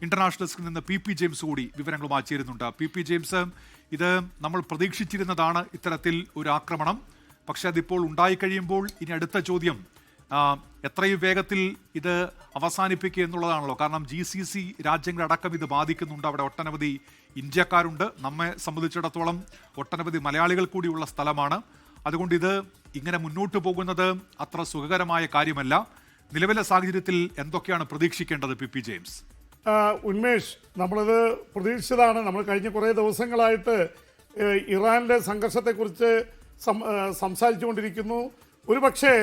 International ഡെസ്കിൽ നിന്ന് P James കൂടി വിവരങ്ങളുമായി ചേരുന്നുണ്ട്. പി ജെയിംസ്, ഇത് നമ്മൾ പ്രതീക്ഷിച്ചിരുന്നതാണ് ഇത്തരത്തിൽ ഒരു ആക്രമണം. പക്ഷെ അതിപ്പോൾ ഉണ്ടായിക്കഴിയുമ്പോൾ ഇനി അടുത്ത ചോദ്യം എത്രയും വേഗത്തിൽ ഇത് അവസാനിപ്പിക്കുക എന്നുള്ളതാണല്ലോ. കാരണം GCC രാജ്യങ്ങളടക്കം ഇത് ബാധിക്കുന്നുണ്ട്. അവിടെ ഒട്ടനവധി ഇന്ത്യക്കാരുണ്ട്. നമ്മെ സംബന്ധിച്ചിടത്തോളം ഒട്ടനവധി മലയാളികൾ കൂടിയുള്ള സ്ഥലമാണ്. അതുകൊണ്ട് ഇത് ഇങ്ങനെ മുന്നോട്ട് പോകുന്നത് അത്ര സുഖകരമായ കാര്യമല്ല. നിലവിലെ സാഹചര്യത്തിൽ എന്തൊക്കെയാണ് പ്രതീക്ഷിക്കേണ്ടത് പി ജെയിംസ്? ഉന്മേഷ്, നമ്മളിത് പ്രതീക്ഷിച്ചതാണ്. നമ്മൾ കഴിഞ്ഞ കുറേ ദിവസങ്ങളായിട്ട് ഇറാനിലെ സംഘർഷത്തെക്കുറിച്ച് സംസാരിച്ചുകൊണ്ടിരിക്കുന്നു. ഒരുപക്ഷെ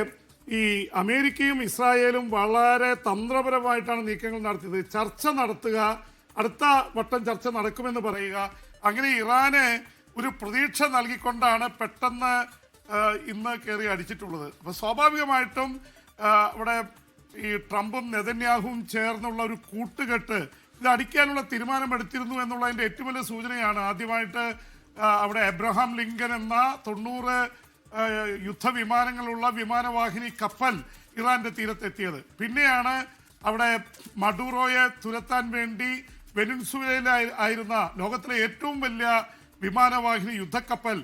ഈ അമേരിക്കയും ഇസ്രായേലും വളരെ തന്ത്രപരമായിട്ടാണ് നീക്കങ്ങൾ നടത്തിയത്. ചർച്ച നടത്തുക, അടുത്ത വട്ടം ചർച്ച നടക്കുമെന്ന് പറയുക, അങ്ങനെ ഇറാന് ഒരു പ്രതീക്ഷ നൽകിക്കൊണ്ടാണ് പെട്ടെന്ന് ഇന്ന് കയറി അടിച്ചിട്ടുള്ളത്. അപ്പോൾ സ്വാഭാവികമായിട്ടും അവിടെ ഈ ട്രംപും നെതന്യാഹുവും ചേർന്നുള്ള ഒരു കൂട്ടുകെട്ട് ഇത് അടിക്കാനുള്ള തീരുമാനമെടുത്തിരുന്നു എന്നുള്ളതിൻ്റെ ഏറ്റവും വലിയ സൂചനയാണ്. ആദ്യമായിട്ട് അവിടെ എബ്രഹാം ലിങ്കൻ എന്ന 90 യുദ്ധവിമാനങ്ങളുള്ള വിമാനവാഹിനി കപ്പൽ ഇറാന്റെ തീരത്തെത്തിയത്. പിന്നെയാണ് അവിടെ മഡൂറോയെ തുരത്താൻ വേണ്ടി വെനിൻസുവേല ആയിരുന്ന ലോകത്തിലെ ഏറ്റവും വലിയ വിമാനവാഹിനി യുദ്ധക്കപ്പൽ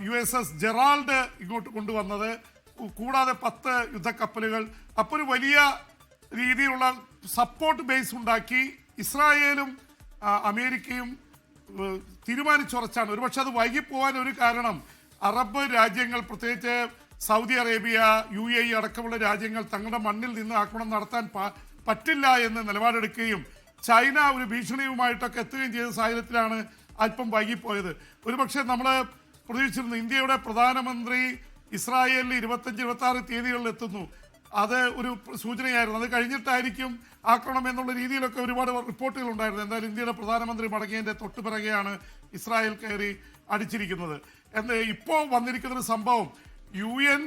USS ജെറാൾഡ് ഇങ്ങോട്ട് കൊണ്ടുവന്നത്. കൂടാതെ 10 യുദ്ധക്കപ്പലുകൾ. അപ്പോൾ ഒരു വലിയ രീതിയിലുള്ള സപ്പോർട്ട് ബേസ് ഉണ്ടാക്കി ഇസ്രായേലും അമേരിക്കയും തീരുമാനിച്ചുറച്ചാണ്. ഒരുപക്ഷെ അത് വൈകിപ്പോവാൻ ഒരു കാരണം അറബ് രാജ്യങ്ങൾ, പ്രത്യേകിച്ച് സൗദി അറേബ്യ, UAE അടക്കമുള്ള രാജ്യങ്ങൾ തങ്ങളുടെ മണ്ണിൽ നിന്ന് ആക്രമണം നടത്താൻ പറ്റില്ല എന്ന് നിലപാടെടുക്കുകയും ചൈന ഒരു ഭീഷണിയുമായിട്ടൊക്കെ എത്തുകയും ചെയ്ത സാഹചര്യത്തിലാണ് അല്പം വൈകിപ്പോയത്. ഒരുപക്ഷെ നമ്മൾ പ്രതീക്ഷിച്ചിരുന്നു ഇന്ത്യയുടെ പ്രധാനമന്ത്രി ഇസ്രായേലിൽ 25-26 തീയതികളിൽ എത്തുന്നു. അത് ഒരു സൂചനയായിരുന്നു. അത് കഴിഞ്ഞിട്ടായിരിക്കും ആക്രമണം എന്നുള്ള രീതിയിലൊക്കെ ഒരുപാട് റിപ്പോർട്ടുകൾ ഉണ്ടായിരുന്നു. എന്തായാലും ഇന്ത്യയുടെ പ്രധാനമന്ത്രി മടങ്ങിയതിൻ്റെ തൊട്ടുപിറകെയാണ് ഇസ്രായേൽ കയറി അടിച്ചിരിക്കുന്നത്. ഇപ്പോൾ വന്നിരിക്കുന്നൊരു സംഭവം, UN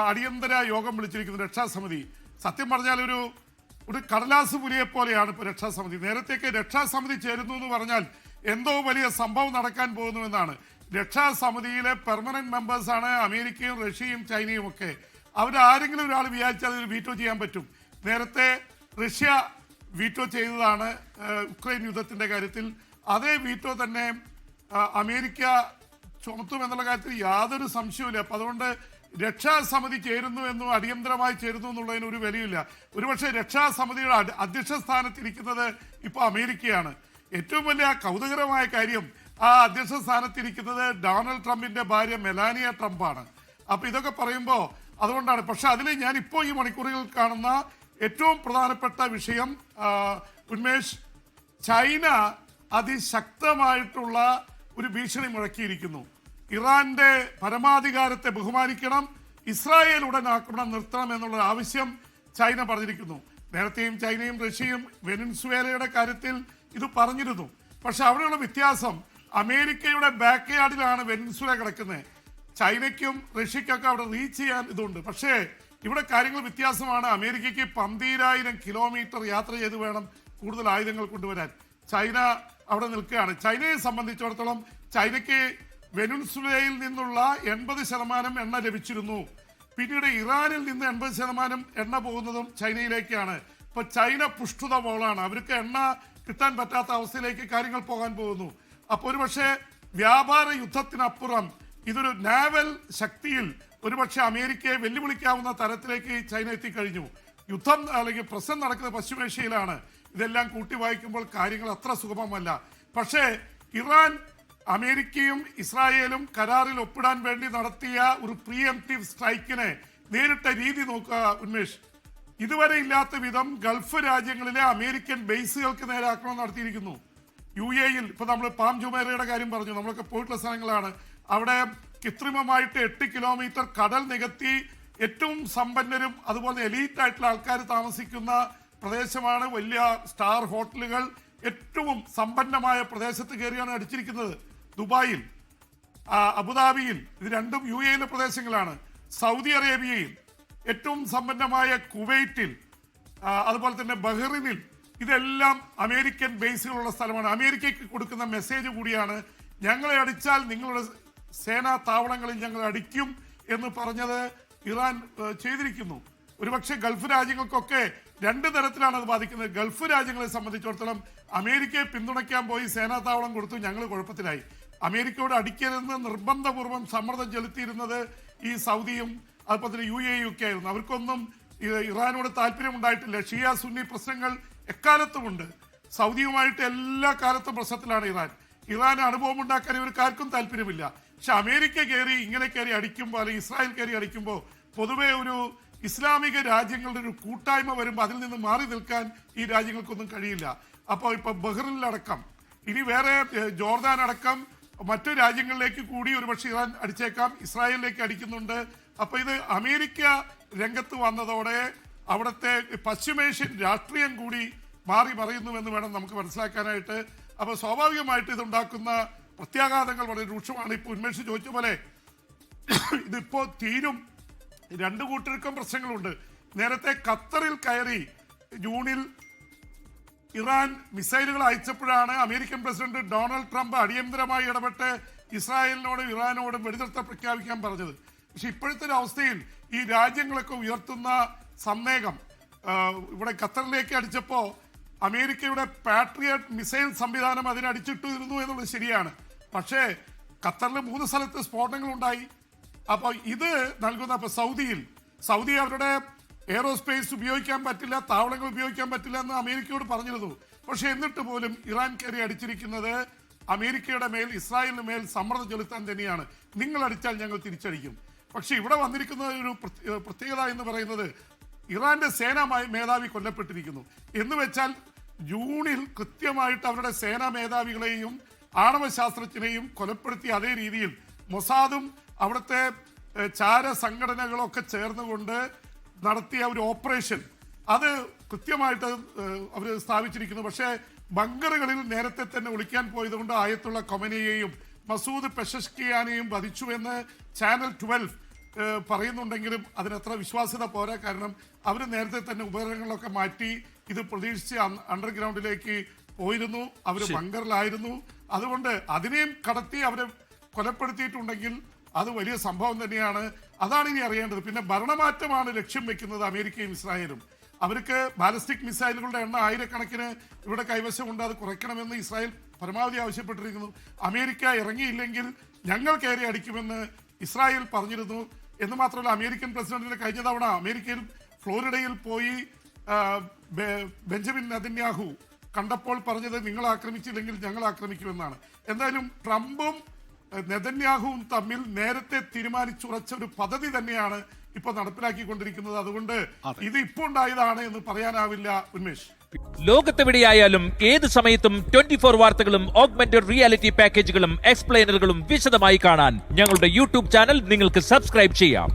അടിയന്തര യോഗം വിളിച്ചിരിക്കുന്നു രക്ഷാസമിതി. സത്യം പറഞ്ഞാൽ ഒരു കടലാസ് പുലിയെ പോലെയാണ് ഇപ്പോൾ രക്ഷാസമിതി. നേരത്തെയൊക്കെ രക്ഷാസമിതി ചേരുന്നു എന്ന് പറഞ്ഞാൽ എന്തോ വലിയ സംഭവം നടക്കാൻ പോകുന്നുവെന്നാണ്. രക്ഷാസമിതിയിലെ പെർമനന്റ് മെമ്പേഴ്സാണ് അമേരിക്കയും റഷ്യയും ചൈനയും ഒക്കെ. അവരാരെങ്കിലും ഒരാൾ വിചാരിച്ചാൽ അതിൽ വീറ്റോ ചെയ്യാൻ പറ്റും. നേരത്തെ റഷ്യ വീറ്റോ ചെയ്തതാണ് ഉക്രൈൻ യുദ്ധത്തിൻ്റെ കാര്യത്തിൽ. അതേ വീറ്റോ തന്നെ അമേരിക്ക ചുമത്തുമെന്നുള്ള കാര്യത്തിൽ യാതൊരു സംശയവുമില്ല. അപ്പം അതുകൊണ്ട് രക്ഷാസമിതി ചേരുന്നു എന്നും അടിയന്തരമായി ചേരുന്നു എന്നുള്ളതിന് ഒരു വിലയില്ല. ഒരുപക്ഷെ രക്ഷാസമിതിയുടെ അധ്യക്ഷ സ്ഥാനത്തിരിക്കുന്നത് ഇപ്പോൾ അമേരിക്കയാണ്. ഏറ്റവും വലിയ കൗതുകരമായ കാര്യം, ആ അധ്യക്ഷ സ്ഥാനത്തിരിക്കുന്നത് ഡൊണാൾഡ് ട്രംപിന്റെ ഭാര്യ മെലാനിയ ട്രംപാണ്. അപ്പോൾ ഇതൊക്കെ പറയുമ്പോൾ അതുകൊണ്ടാണ്. പക്ഷെ അതിൽ ഞാനിപ്പോൾ ഈ മണിക്കൂറുകൾ കാണുന്ന ഏറ്റവും പ്രധാനപ്പെട്ട വിഷയം ഉന്മേഷ്, ചൈന അതിശക്തമായിട്ടുള്ള ഒരു ഭീഷണി മുഴക്കിയിരിക്കുന്നു. ഇറാന്റെ പരമാധികാരത്തെ ബഹുമാനിക്കണം, ഇസ്രായേൽ ഉടൻ ആക്രമണം നിർത്തണം എന്നുള്ള ആവശ്യം ചൈന പറഞ്ഞിരിക്കുന്നു. നേരത്തെയും ചൈനയും റഷ്യയും വെനിൻസുവേലയുടെ കാര്യത്തിൽ ഇത് പറഞ്ഞിരുന്നു. പക്ഷെ അവിടെയുള്ള വ്യത്യാസം, അമേരിക്കയുടെ ബാക്ക് യാർഡിലാണ് വെനിൻസുവേല കിടക്കുന്നത്. ചൈനയ്ക്കും റഷ്യക്കൊക്കെ അവിടെ റീച്ച് ചെയ്യാൻ ഇതുണ്ട്. പക്ഷേ ഇവിടെ കാര്യങ്ങൾ വ്യത്യാസമാണ്. അമേരിക്കയ്ക്ക് 12,000 കിലോമീറ്റർ യാത്ര ചെയ്ത് വേണം കൂടുതൽ ആയുധങ്ങൾ കൊണ്ടുവരാൻ. ചൈന അവിടെ നിൽക്കുകയാണ്. ചൈനയെ സംബന്ധിച്ചിടത്തോളം ചൈനയ്ക്ക് വെനിൻസുവേലയിൽ നിന്നുള്ള 80% എണ്ണ ലഭിച്ചിരുന്നു. പിന്നീട് ഇറാനിൽ നിന്ന് 80% എണ്ണ പോകുന്നതും ചൈനയിലേക്കാണ്. ഇപ്പൊ ചൈന പുഷ്ടുത ബോളാണ്. അവർക്ക് എണ്ണ കിട്ടാൻ പറ്റാത്ത അവസ്ഥയിലേക്ക് കാര്യങ്ങൾ പോകാൻ പോകുന്നു. അപ്പോൾ ഒരുപക്ഷെ വ്യാപാര യുദ്ധത്തിനപ്പുറം ഇതൊരു നാവൽ ശക്തിയിൽ ഒരുപക്ഷെ അമേരിക്കയെ വെല്ലുവിളിക്കാവുന്ന തരത്തിലേക്ക് ചൈന എത്തിക്കഴിഞ്ഞു. യുദ്ധം അല്ലെങ്കിൽ പ്രശ്നം നടക്കുന്നത് പശ്ചിമേഷ്യയിലാണ്. ഇതെല്ലാം കൂട്ടി വായിക്കുമ്പോൾ കാര്യങ്ങൾ അത്ര സുഗമമല്ല. പക്ഷേ ഇറാൻ, അമേരിക്കയും ഇസ്രായേലും കരാറിൽ ഒപ്പിടാൻ വേണ്ടി നടത്തിയ ഒരു പ്രീഎംപ്റ്റീവ് സ്ട്രൈക്കിനെ നേരിട്ട രീതി നോക്കുക ഉന്മേഷ്. ഇതുവരെ ഇല്ലാത്ത വിധം ഗൾഫ് രാജ്യങ്ങളിലെ അമേരിക്കൻ ബേസുകൾക്ക് നേരെ ആക്രമണം നടത്തിയിരിക്കുന്നു. UAE-യിൽ ഇപ്പൊ നമ്മൾ പാം ജുമേറയുടെ കാര്യം പറഞ്ഞു, നമ്മളൊക്കെ പോയിട്ടുള്ള സ്ഥലങ്ങളാണ്. അവിടെ കൃത്രിമമായിട്ട് 8 കിലോമീറ്റർ കടൽ നികത്തി ഏറ്റവും സമ്പന്നരും അതുപോലെ എലീറ്റ് ആയിട്ടുള്ള ആൾക്കാർ താമസിക്കുന്ന പ്രദേശമാണ്. വലിയ സ്റ്റാർ ഹോട്ടലുകൾ, ഏറ്റവും സമ്പന്നമായ പ്രദേശത്ത് കയറിയാണ് അടിച്ചിരിക്കുന്നത്. ദുബായിൽ, അബുദാബിയിൽ, ഇത് രണ്ടും UAE-യിലെ പ്രദേശങ്ങളാണ്. സൗദി അറേബ്യയിൽ, ഏറ്റവും സമ്പന്നമായ കുവൈറ്റിൽ, അതുപോലെ തന്നെ ബഹ്റിനിൽ, ഇതെല്ലാം അമേരിക്കൻ ബേസുകളുള്ള സ്ഥലമാണ്. അമേരിക്കയ്ക്ക് കൊടുക്കുന്ന മെസ്സേജ് കൂടിയാണ്, ഞങ്ങളെ അടിച്ചാൽ നിങ്ങളുടെ സേനാ താവളങ്ങളിൽ ഞങ്ങൾ അടിക്കും എന്ന് പറഞ്ഞത് ഇറാൻ ചെയ്തിരിക്കുന്നു. ഒരുപക്ഷെ ഗൾഫ് രാജ്യങ്ങൾക്കൊക്കെ രണ്ട് തരത്തിലാണ് അത് ബാധിക്കുന്നത്. ഗൾഫ് രാജ്യങ്ങളെ സംബന്ധിച്ചിടത്തോളം അമേരിക്കയെ പിന്തുണയ്ക്കാൻ പോയി സേനാ താവളം കൊടുത്തു, ഞങ്ങൾ കുഴപ്പത്തിലായി. അമേരിക്കയോട് അടിക്കരുതെന്ന് നിർബന്ധപൂർവ്വം സമ്മർദ്ദം ചെലുത്തിയിരുന്നത് ഈ സൗദിയും അതുപോലെ തന്നെ UAE ഒക്കെ ആയിരുന്നു. അവർക്കൊന്നും ഇറാനോട് താല്പര്യമുണ്ടായിട്ടില്ല. ഷിയ സുന്നി പ്രശ്നങ്ങൾ എക്കാലത്തുമുണ്ട്. സൗദിയുമായിട്ട് എല്ലാ കാലത്തും പ്രശ്നത്തിലാണ് ഇറാൻ അനുഭവം ഉണ്ടാക്കാൻ ഇവർക്ക് ആർക്കും താല്പര്യമില്ല. പക്ഷെ അമേരിക്ക ഇങ്ങനെ കയറി അടിക്കുമ്പോൾ, അല്ലെങ്കിൽ ഇസ്രായേൽ കയറി അടിക്കുമ്പോൾ പൊതുവെ ഒരു ഇസ്ലാമിക രാജ്യങ്ങളുടെ ഒരു കൂട്ടായ്മ വരുമ്പോൾ അതിൽ നിന്ന് മാറി നിൽക്കാൻ ഈ രാജ്യങ്ങൾക്കൊന്നും കഴിയില്ല. അപ്പോൾ ഇപ്പൊ ബഹ്റിനിലടക്കം, ഇനി വേറെ ജോർദാൻ അടക്കം മറ്റു രാജ്യങ്ങളിലേക്ക് കൂടി ഒരുപക്ഷെ ഇറാൻ അടിച്ചേക്കാം. ഇസ്രായേലിലേക്ക് അടിക്കുന്നുണ്ട്. അപ്പൊ ഇത് അമേരിക്ക രംഗത്ത് വന്നതോടെ അവിടുത്തെ പശ്ചിമേഷ്യൻ രാഷ്ട്രീയം കൂടി മാറി മറിയുന്നുവെന്ന് വേണം നമുക്ക് മനസ്സിലാക്കാനായിട്ട്. അപ്പൊ സ്വാഭാവികമായിട്ട് ഇതുണ്ടാക്കുന്ന പ്രത്യാഘാതങ്ങൾ വളരെ രൂക്ഷമാണ്. ഇപ്പൊ ഉന്മേഷ് ചോദിച്ച പോലെ ഇതിപ്പോ തീരും. രണ്ടു കൂട്ടർക്കും പ്രശ്നങ്ങളുണ്ട്. നേരത്തെ ഖത്തറിൽ കയറി ജൂണിൽ ഇറാൻ മിസൈലുകൾ അയച്ചപ്പോഴാണ് അമേരിക്കൻ പ്രസിഡന്റ് ഡൊണാൾഡ് ട്രംപ് അടിയന്തരമായി ഇടപെട്ട് ഇസ്രായേലിനോടും ഇറാനോടും വെടിനിർത്തൽ പ്രഖ്യാപിക്കാൻ പറഞ്ഞത്. പക്ഷെ ഇപ്പോഴത്തെ ഒരു അവസ്ഥയിൽ ഈ രാജ്യങ്ങളൊക്കെ ഉയർത്തുന്ന സന്ദേഹം, ഇവിടെ ഖത്തറിലേക്ക് അടിച്ചപ്പോ അമേരിക്കയുടെ പാട്രിയറ്റ് മിസൈൽ സംവിധാനം അതിനടിച്ചിട്ടിരുന്നു എന്നുള്ളത് ശരിയാണ്. പക്ഷേ ഖത്തറിൽ 3 സ്ഥലത്ത് സ്ഫോടനങ്ങൾ ഉണ്ടായി. അപ്പോൾ ഇത് നൽകുന്ന സൗദി അവരുടെ എയറോസ്പേസ് ഉപയോഗിക്കാൻ പറ്റില്ല, താവളങ്ങൾ ഉപയോഗിക്കാൻ പറ്റില്ല എന്ന് അമേരിക്കയോട് പറഞ്ഞിരുന്നു. പക്ഷെ എന്നിട്ട് പോലും ഇറാൻ കയറി അടിച്ചിരിക്കുന്നത് അമേരിക്കയുടെ മേൽ, ഇസ്രായേലിന് മേൽ സമ്മർദ്ദം ചെലുത്താൻ തന്നെയാണ്. നിങ്ങൾ അടിച്ചാൽ ഞങ്ങൾ തിരിച്ചടിക്കും. പക്ഷെ ഇവിടെ വന്നിരിക്കുന്ന ഒരു പ്രത്യേകത എന്ന് പറയുന്നത് ഇറാന്റെ സേനാ മേധാവി കൊല്ലപ്പെട്ടിരിക്കുന്നു എന്ന് വെച്ചാൽ ജൂണിൽ കൃത്യമായിട്ട് അവരുടെ സേനാ മേധാവികളെയും ആണവശാസ്ത്രജ്ഞനെയും കൊലപ്പെടുത്തിയ അതേ രീതിയിൽ മൊസാദും അവിടുത്തെ ചാര സംഘടനകളൊക്കെ ചേർന്നുകൊണ്ട് നടത്തിയ ഒരു ഓപ്പറേഷൻ അത് കൃത്യമായിട്ട് അവർ സ്ഥാപിച്ചിരിക്കുന്നു. പക്ഷേ ബങ്കറുകളിൽ നേരത്തെ തന്നെ ഒളിക്കാൻ പോയതുകൊണ്ട് ആയത്തുള്ള ഖൊമേനിയെയും മസൂദ് പെഷഷ്കിയാനെയും വധിച്ചുവെന്ന് ചാനൽ 12 പറയുന്നുണ്ടെങ്കിലും അതിനത്ര വിശ്വാസ്യത പോരാ. കാരണം അവർ നേരത്തെ തന്നെ ഉപകരണങ്ങളൊക്കെ മാറ്റി ഇത് പ്രതീക്ഷിച്ച് അണ്ടർഗ്രൗണ്ടിലേക്ക് പോയിരുന്നു. അവർ ബങ്കറിലായിരുന്നു. അതുകൊണ്ട് അതിനെയും കടത്തി അവരെ കൊലപ്പെടുത്തിയിട്ടുണ്ടെങ്കിൽ അത് വലിയ സംഭവം തന്നെയാണ്. അതാണ് ഇനി അറിയേണ്ടത്. പിന്നെ ഭരണമാറ്റമാണ് ലക്ഷ്യം വെക്കുന്നത് അമേരിക്കയും ഇസ്രായേലും. അവർക്ക് ബാലിസ്റ്റിക് മിസൈലുകളുടെ എണ്ണം ആയിരക്കണക്കിന് ഇവിടെ കൈവശമുണ്ട്. അത് കുറയ്ക്കണമെന്ന് ഇസ്രായേൽ പരമാവധി ആവശ്യപ്പെട്ടിരിക്കുന്നു. അമേരിക്ക ഇറങ്ങിയില്ലെങ്കിൽ ഞങ്ങൾ കയറി അടിക്കുമെന്ന് ഇസ്രായേൽ പറഞ്ഞിരുന്നു. എന്ന് മാത്രമല്ല, അമേരിക്കൻ പ്രസിഡന്റിന് കഴിഞ്ഞ തവണ അമേരിക്കയിൽ ഫ്ലോറിഡയിൽ പോയി ബെഞ്ചമിൻ നെതന്യാഹു കണ്ടപ്പോൾ പറഞ്ഞത് നിങ്ങൾ ആക്രമിച്ചില്ലെങ്കിൽ ഞങ്ങൾ ആക്രമിക്കുമെന്നാണ്. എന്തായാലും ട്രംപും നെതന്യാഹുവും തമ്മിൽ നേരത്തെ തീരുമാനിച്ചുറച്ച ഒരു പദ്ധതി തന്നെയാണ് ഇപ്പൊ നടപ്പിലാക്കിക്കൊണ്ടിരിക്കുന്നത്. അതുകൊണ്ട് ഇത് ഇപ്പോൾ ഉണ്ടായതാണ് എന്ന് പറയാനാവില്ല ഉന്മേഷ്. ലോകത്തെവിടെയായാലും ഏത് സമയത്തും 24 വാർത്തകളും ഓഗ്മെന്റഡ് റിയാലിറ്റി പാക്കേജുകളും എക്സ്പ്ലെയിനറുകളും വിശദമായി കാണാൻ ഞങ്ങളുടെ യൂട്യൂബ് ചാനൽ നിങ്ങൾക്ക് സബ്സ്ക്രൈബ് ചെയ്യാം.